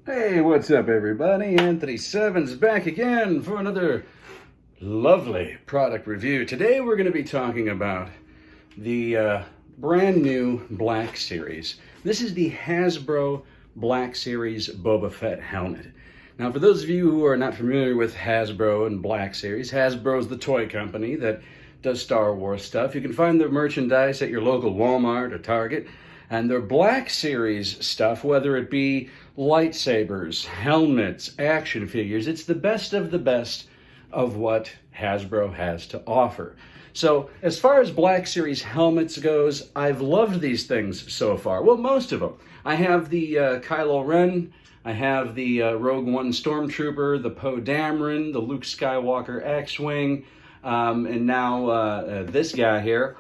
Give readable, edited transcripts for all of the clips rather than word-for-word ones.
Hey, what's up, everybody? Anthony Sevins back again for another lovely product review. Today we're going to be talking about the brand new Black Series. This is the Hasbro Black Series Boba Fett helmet. Now, for those of you who are not familiar with Hasbro and Black Series, Hasbro is the toy company that does Star Wars stuff. You can find their merchandise at your local Walmart or Target. And their Black Series stuff, whether it be lightsabers, helmets, action figures, it's the best of what Hasbro has to offer. So as far as Black Series helmets goes, I've loved these things so far. Well, most of them. I have the Kylo Ren, I have the Rogue One Stormtrooper, the Poe Dameron, the Luke Skywalker X-Wing, and now this guy here.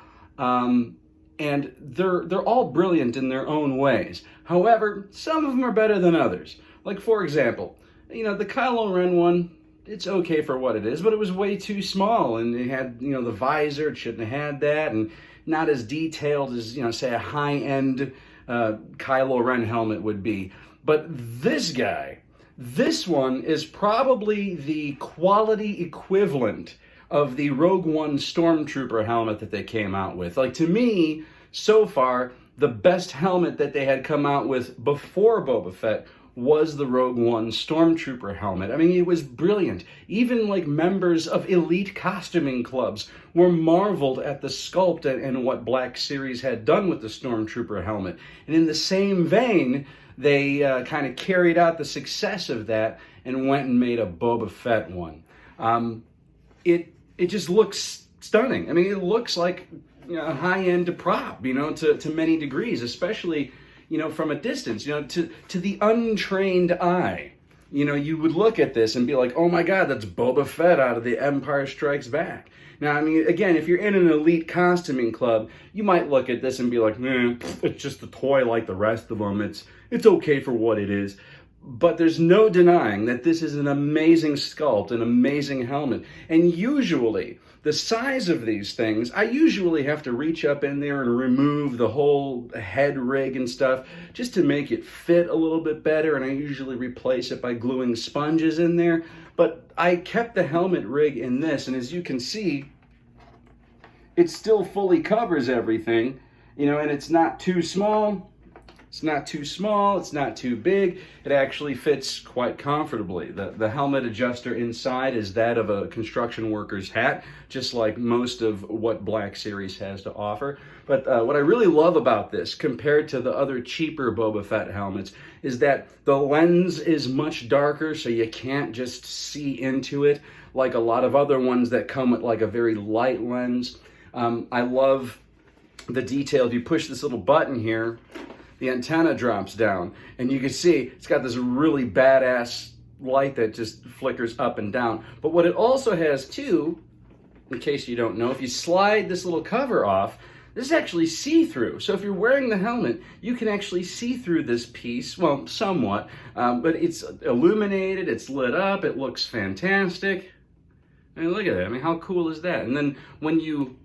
And they're all brilliant in their own ways. However, some of them are better than others. Like, for example, the Kylo Ren one, it's okay for what it is, but it was way too small, and it had, the visor, it shouldn't have had that, and not as detailed as, say, a high-end Kylo Ren helmet would be. But this guy, this one is probably the quality equivalent of the Rogue One Stormtrooper helmet that they came out with. Like, to me, so far, the best helmet that they had come out with before Boba Fett was the Rogue One Stormtrooper helmet. I mean, it was brilliant. Even like members of elite costuming clubs were marveled at the sculpt and what Black Series had done with the Stormtrooper helmet. And in the same vein, they kind of carried out the success of that and went and made a Boba Fett one. It just looks stunning. I mean, it looks like a high-end prop, to many degrees, especially, from a distance, to the untrained eye. You would look at this and be like, oh my God, that's Boba Fett out of The Empire Strikes Back. Now, I mean, again, if you're in an elite costuming club, you might look at this and be like, it's just a toy like the rest of them. It's okay for what it is. But there's no denying that this is an amazing sculpt, an amazing helmet. And usually, the size of these things, I usually have to reach up in there and remove the whole head rig and stuff just to make it fit a little bit better, and I usually replace it by gluing sponges in there. But I kept the helmet rig in this, and as you can see, it still fully covers everything, and it's not too small. It's not too small, it's not too big. It actually fits quite comfortably. The helmet adjuster inside is that of a construction worker's hat, just like most of what Black Series has to offer. But what I really love about this, compared to the other cheaper Boba Fett helmets, is that the lens is much darker, so you can't just see into it like a lot of other ones that come with like a very light lens. I love the detail. If you push this little button here, the antenna drops down, and you can see it's got this really badass light that just flickers up and down. But what it also has too, in case you don't know, if you slide this little cover off, this is actually see-through. So if you're wearing the helmet, you can actually see through this piece, well, somewhat, but it's illuminated, it's lit up, it looks fantastic. I mean, look at that. I mean, how cool is that? And then when you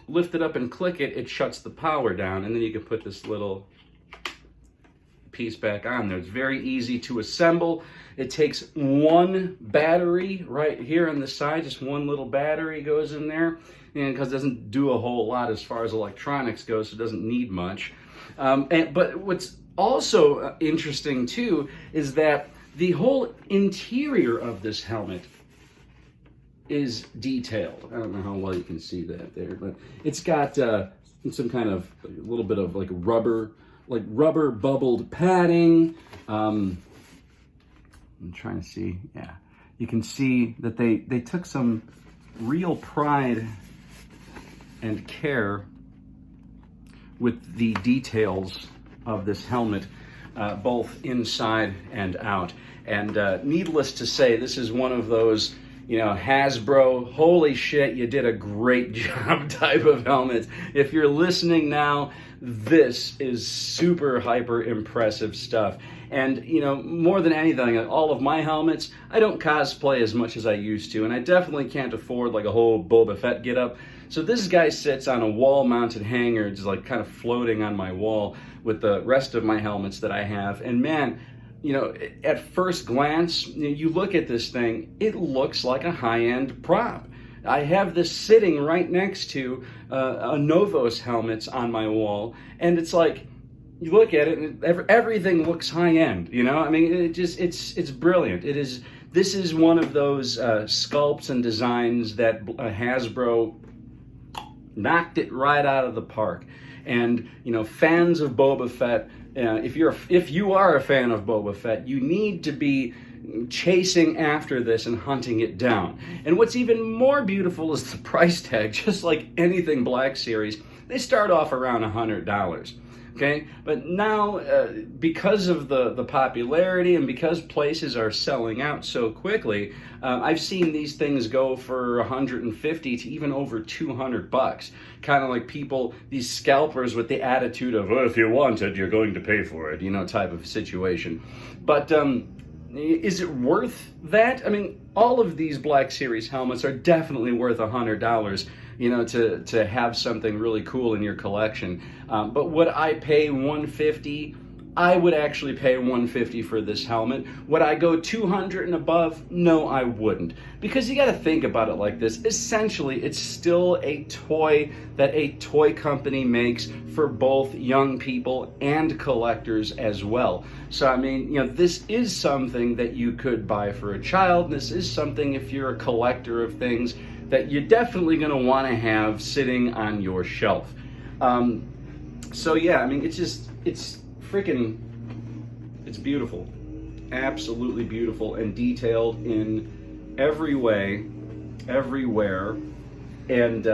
lift it up and click it, it shuts the power down, and then you can put this little piece back on there. It's very easy to assemble. It takes one battery right here on the side, just one little battery goes in there, and because it doesn't do a whole lot as far as electronics goes, so it doesn't need much. But what's also interesting too is that the whole interior of this helmet is detailed. I don't know how well you can see that there, but it's got some kind of a little bit of like rubber bubbled padding. I'm trying to see, yeah. You can see that they took some real pride and care with the details of this helmet, both inside and out. And needless to say, this is one of those, Hasbro, holy shit, you did a great job type of helmets. If you're listening now, this is super hyper impressive stuff. And, more than anything, all of my helmets, I don't cosplay as much as I used to, and I definitely can't afford like a whole Boba Fett getup. So this guy sits on a wall-mounted hanger, just like kind of floating on my wall with the rest of my helmets that I have. And man, you know, at first glance, you look at this thing, it looks like a high-end prop. I have this sitting right next to a Novos helmets on my wall, and it's like, you look at it and everything looks high-end, you know? I mean, it's brilliant. This is one of those sculpts and designs that Hasbro knocked it right out of the park. And, you know, fans of Boba Fett, if you are a fan of Boba Fett, you need to be chasing after this and hunting it down. And what's even more beautiful is the price tag. Just like anything Black Series, they start off around $100. Okay, but now because of the popularity and because places are selling out so quickly, I've seen these things go for 150 to even over 200 bucks. Kind of like people, these scalpers with the attitude of, well, if you want it, you're going to pay for it, you know, type of situation. But is it worth that? I mean, all of these Black Series helmets are definitely worth $100, you know, to have something really cool in your collection. But would I pay $150? I would actually pay $150 for this helmet. Would I go $200 and above? No, I wouldn't. Because you got to think about it like this. Essentially, it's still a toy that a toy company makes for both young people and collectors as well. So, I mean, you know, this is something that you could buy for a child. This is something, if you're a collector of things, that you're definitely going to want to have sitting on your shelf. So yeah, I mean, it's freaking, it's beautiful. Absolutely beautiful and detailed in every way, everywhere. And,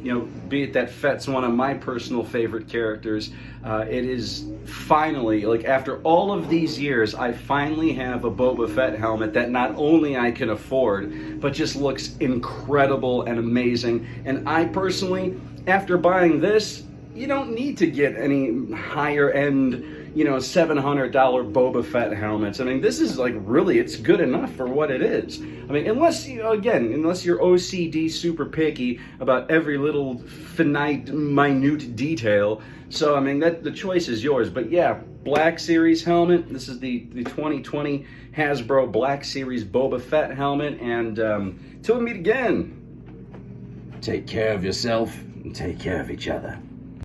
you know, be it that Fett's one of my personal favorite characters, it is finally, like after all of these years, I finally have a Boba Fett helmet that not only I can afford, but just looks incredible and amazing. And I personally, after buying this, you don't need to get any higher end, you know, $700 Boba Fett helmets. I mean, this is like really, it's good enough for what it is. I mean, unless you're OCD super picky about every little minute detail. So, I mean, the choice is yours. But yeah, Black Series helmet. This is the 2020 Hasbro Black Series Boba Fett helmet. And till we meet again, take care of yourself and take care of each other.